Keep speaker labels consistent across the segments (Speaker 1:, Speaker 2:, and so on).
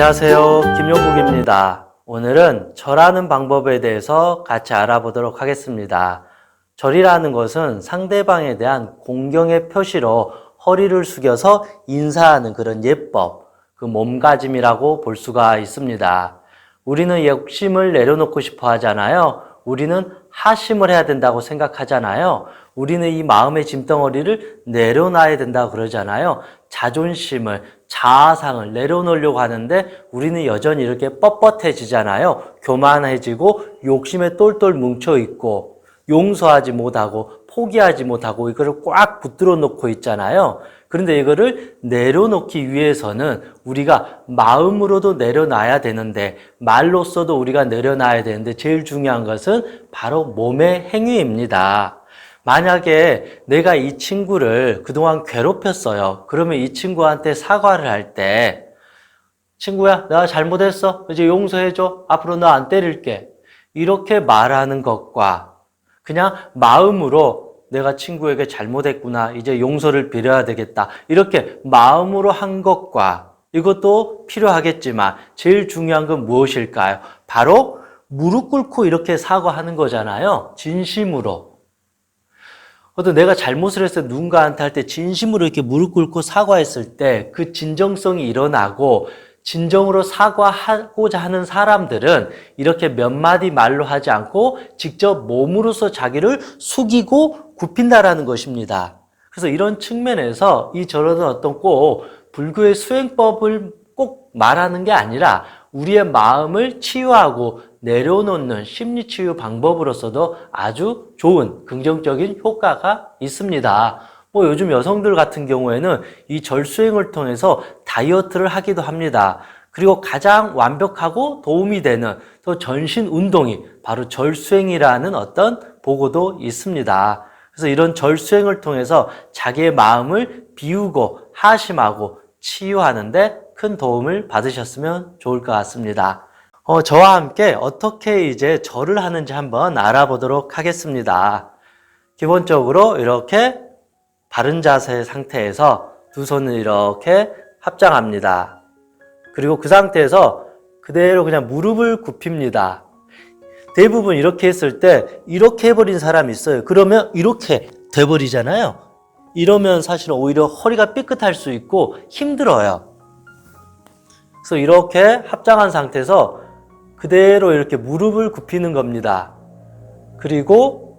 Speaker 1: 안녕하세요. 김용국입니다. 오늘은 절하는 방법에 대해서 같이 알아보도록 하겠습니다. 절이라는 것은 상대방에 대한 공경의 표시로 허리를 숙여서 인사하는 그런 예법, 그 몸가짐이라고 볼 수가 있습니다. 우리는 욕심을 내려놓고 싶어 하잖아요. 우리는 하심을 해야 된다고 생각하잖아요. 우리는 이 마음의 짐덩어리를 내려놔야 된다고 그러잖아요. 자존심을, 자아상을 내려놓으려고 하는데 우리는 여전히 이렇게 뻣뻣해지잖아요. 교만해지고 욕심에 똘똘 뭉쳐있고 용서하지 못하고 포기하지 못하고 이거를 꽉 붙들어 놓고 있잖아요. 그런데 이거를 내려놓기 위해서는 우리가 마음으로도 내려놔야 되는데 말로써도 우리가 내려놔야 되는데 제일 중요한 것은 바로 몸의 행위입니다. 만약에 내가 이 친구를 그동안 괴롭혔어요. 그러면 이 친구한테 사과를 할 때 친구야, 내가 잘못했어. 이제 용서해줘. 앞으로 너 안 때릴게. 이렇게 말하는 것과 그냥 마음으로 내가 친구에게 잘못했구나. 이제 용서를 빌어야 되겠다. 이렇게 마음으로 한 것과 이것도 필요하겠지만 제일 중요한 건 무엇일까요? 바로 무릎 꿇고 이렇게 사과하는 거잖아요. 진심으로. 어떤 내가 잘못을 해서 누군가한테 할 때 진심으로 이렇게 무릎 꿇고 사과했을 때 그 진정성이 일어나고 진정으로 사과하고자 하는 사람들은 이렇게 몇 마디 말로 하지 않고 직접 몸으로서 자기를 숙이고 굽힌다라는 것입니다. 그래서 이런 측면에서 이 절은 어떤 꼭 불교의 수행법을 꼭 말하는 게 아니라 우리의 마음을 치유하고 내려놓는 심리치유 방법으로서도 아주 좋은 긍정적인 효과가 있습니다. 요즘 여성들 같은 경우에는 이 절수행을 통해서 다이어트를 하기도 합니다. 그리고 가장 완벽하고 도움이 되는 또 전신 운동이 바로 절수행이라는 어떤 보고도 있습니다. 그래서 이런 절수행을 통해서 자기의 마음을 비우고 하심하고 치유하는데 큰 도움을 받으셨으면 좋을 것 같습니다. 저와 함께 어떻게 이제 절을 하는지 한번 알아보도록 하겠습니다. 기본적으로 이렇게 바른 자세 상태에서 두 손을 이렇게 합장합니다. 그리고 그 상태에서 그대로 그냥 무릎을 굽힙니다. 대부분 이렇게 했을 때 이렇게 해버린 사람이 있어요. 그러면 이렇게 돼버리잖아요. 이러면 사실은 오히려 허리가 삐끗할 수 있고 힘들어요. 그래서 이렇게 합장한 상태에서 그대로 이렇게 무릎을 굽히는 겁니다. 그리고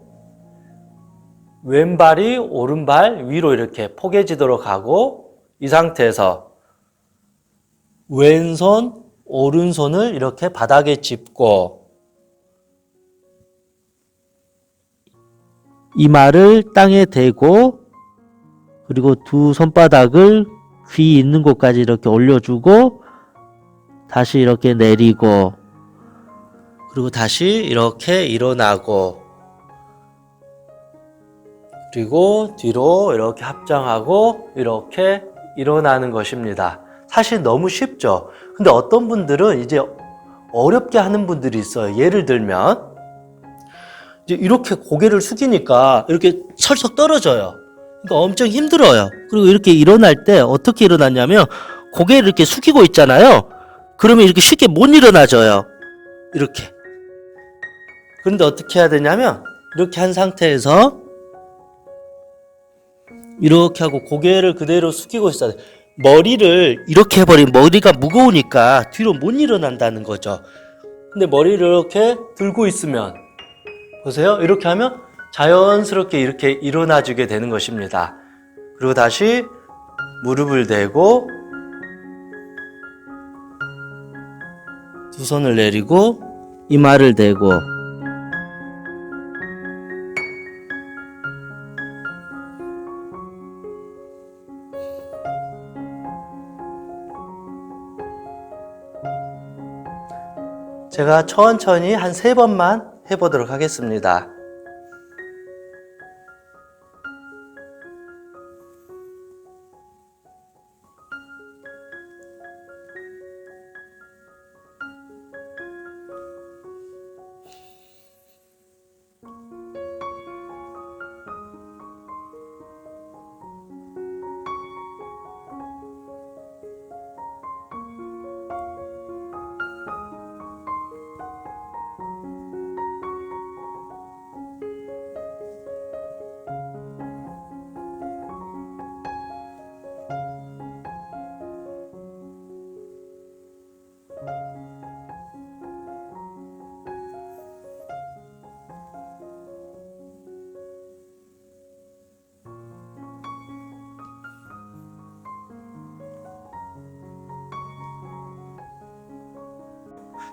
Speaker 1: 왼발이 오른발 위로 이렇게 포개지도록 하고 이 상태에서 왼손, 오른손을 이렇게 바닥에 짚고 이마를 땅에 대고 그리고 두 손바닥을 귀 있는 곳까지 이렇게 올려주고 다시 이렇게 내리고 그리고 다시 이렇게 일어나고 그리고 뒤로 이렇게 합장하고 이렇게 일어나는 것입니다. 사실 너무 쉽죠? 근데 어떤 분들은 이제 어렵게 하는 분들이 있어요. 예를 들면 이제 이렇게 고개를 숙이니까 이렇게 철썩 떨어져요. 그러니까 엄청 힘들어요. 그리고 이렇게 일어날 때 어떻게 일어났냐면 고개를 이렇게 숙이고 있잖아요. 그러면 이렇게 쉽게 못 일어나져요. 이렇게. 그런데 어떻게 해야 되냐면 이렇게 한 상태에서 이렇게 하고 고개를 그대로 숙이고 있어야 돼. 머리를 이렇게 해버리면 머리가 무거우니까 뒤로 못 일어난다는 거죠. 근데 머리를 이렇게 들고 있으면 보세요. 이렇게 하면 자연스럽게 이렇게 일어나주게 되는 것입니다. 그리고 다시 무릎을 대고 두 손을 내리고 이마를 대고 제가 천천히 한 3번만 해보도록 하겠습니다.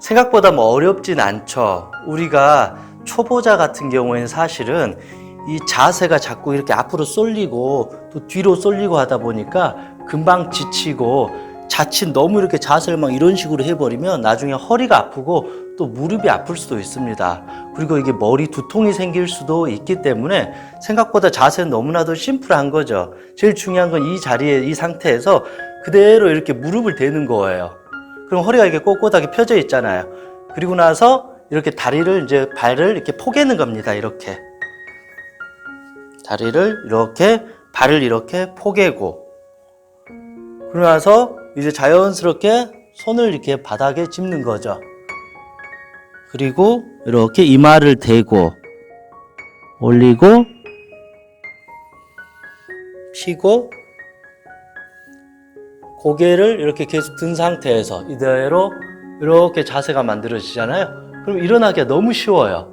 Speaker 1: 생각보다 뭐 어렵진 않죠. 우리가 초보자 같은 경우에는 사실은 이 자세가 자꾸 이렇게 앞으로 쏠리고 또 뒤로 쏠리고 하다 보니까 금방 지치고 자칫 너무 이렇게 자세를 막 이런 식으로 해버리면 나중에 허리가 아프고 또 무릎이 아플 수도 있습니다. 그리고 이게 머리 두통이 생길 수도 있기 때문에 생각보다 자세는 너무나도 심플한 거죠. 제일 중요한 건 이 자리에, 이 상태에서 그대로 이렇게 무릎을 대는 거예요. 그럼 허리가 이렇게 꼿꼿하게 펴져 있잖아요. 그리고 나서 이렇게 다리를 이제 발을 이렇게 포개는 겁니다. 이렇게. 다리를 이렇게, 발을 이렇게 포개고. 그러고 나서 이제 자연스럽게 손을 이렇게 바닥에 짚는 거죠. 그리고 이렇게 이마를 대고, 올리고, 펴고, 고개를 이렇게 계속 든 상태에서 이대로 이렇게 자세가 만들어지잖아요. 그럼 일어나기가 너무 쉬워요.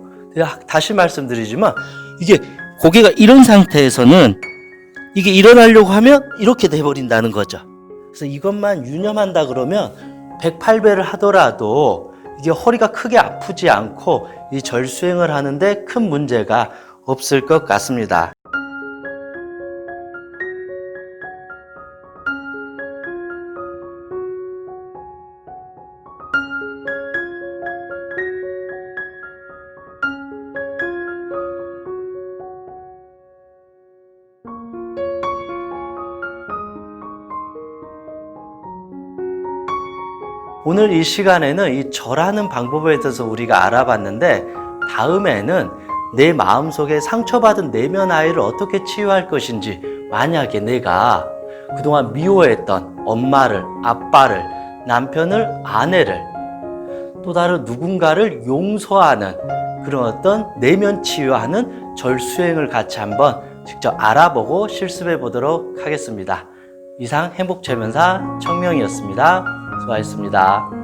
Speaker 1: 다시 말씀드리지만 이게 고개가 이런 상태에서는 이게 일어나려고 하면 이렇게 돼버린다는 거죠. 그래서 이것만 유념한다 그러면 108배를 하더라도 이게 허리가 크게 아프지 않고 이 절수행을 하는데 큰 문제가 없을 것 같습니다. 오늘 이 시간에는 이 절하는 방법에 대해서 우리가 알아봤는데 다음에는 내 마음속에 상처받은 내면 아이를 어떻게 치유할 것인지, 만약에 내가 그동안 미워했던 엄마를, 아빠를, 남편을, 아내를, 또 다른 누군가를 용서하는 그런 어떤 내면 치유하는 절수행을 같이 한번 직접 알아보고 실습해 보도록 하겠습니다. 이상 행복최면사 청명이었습니다. 수고하셨습니다.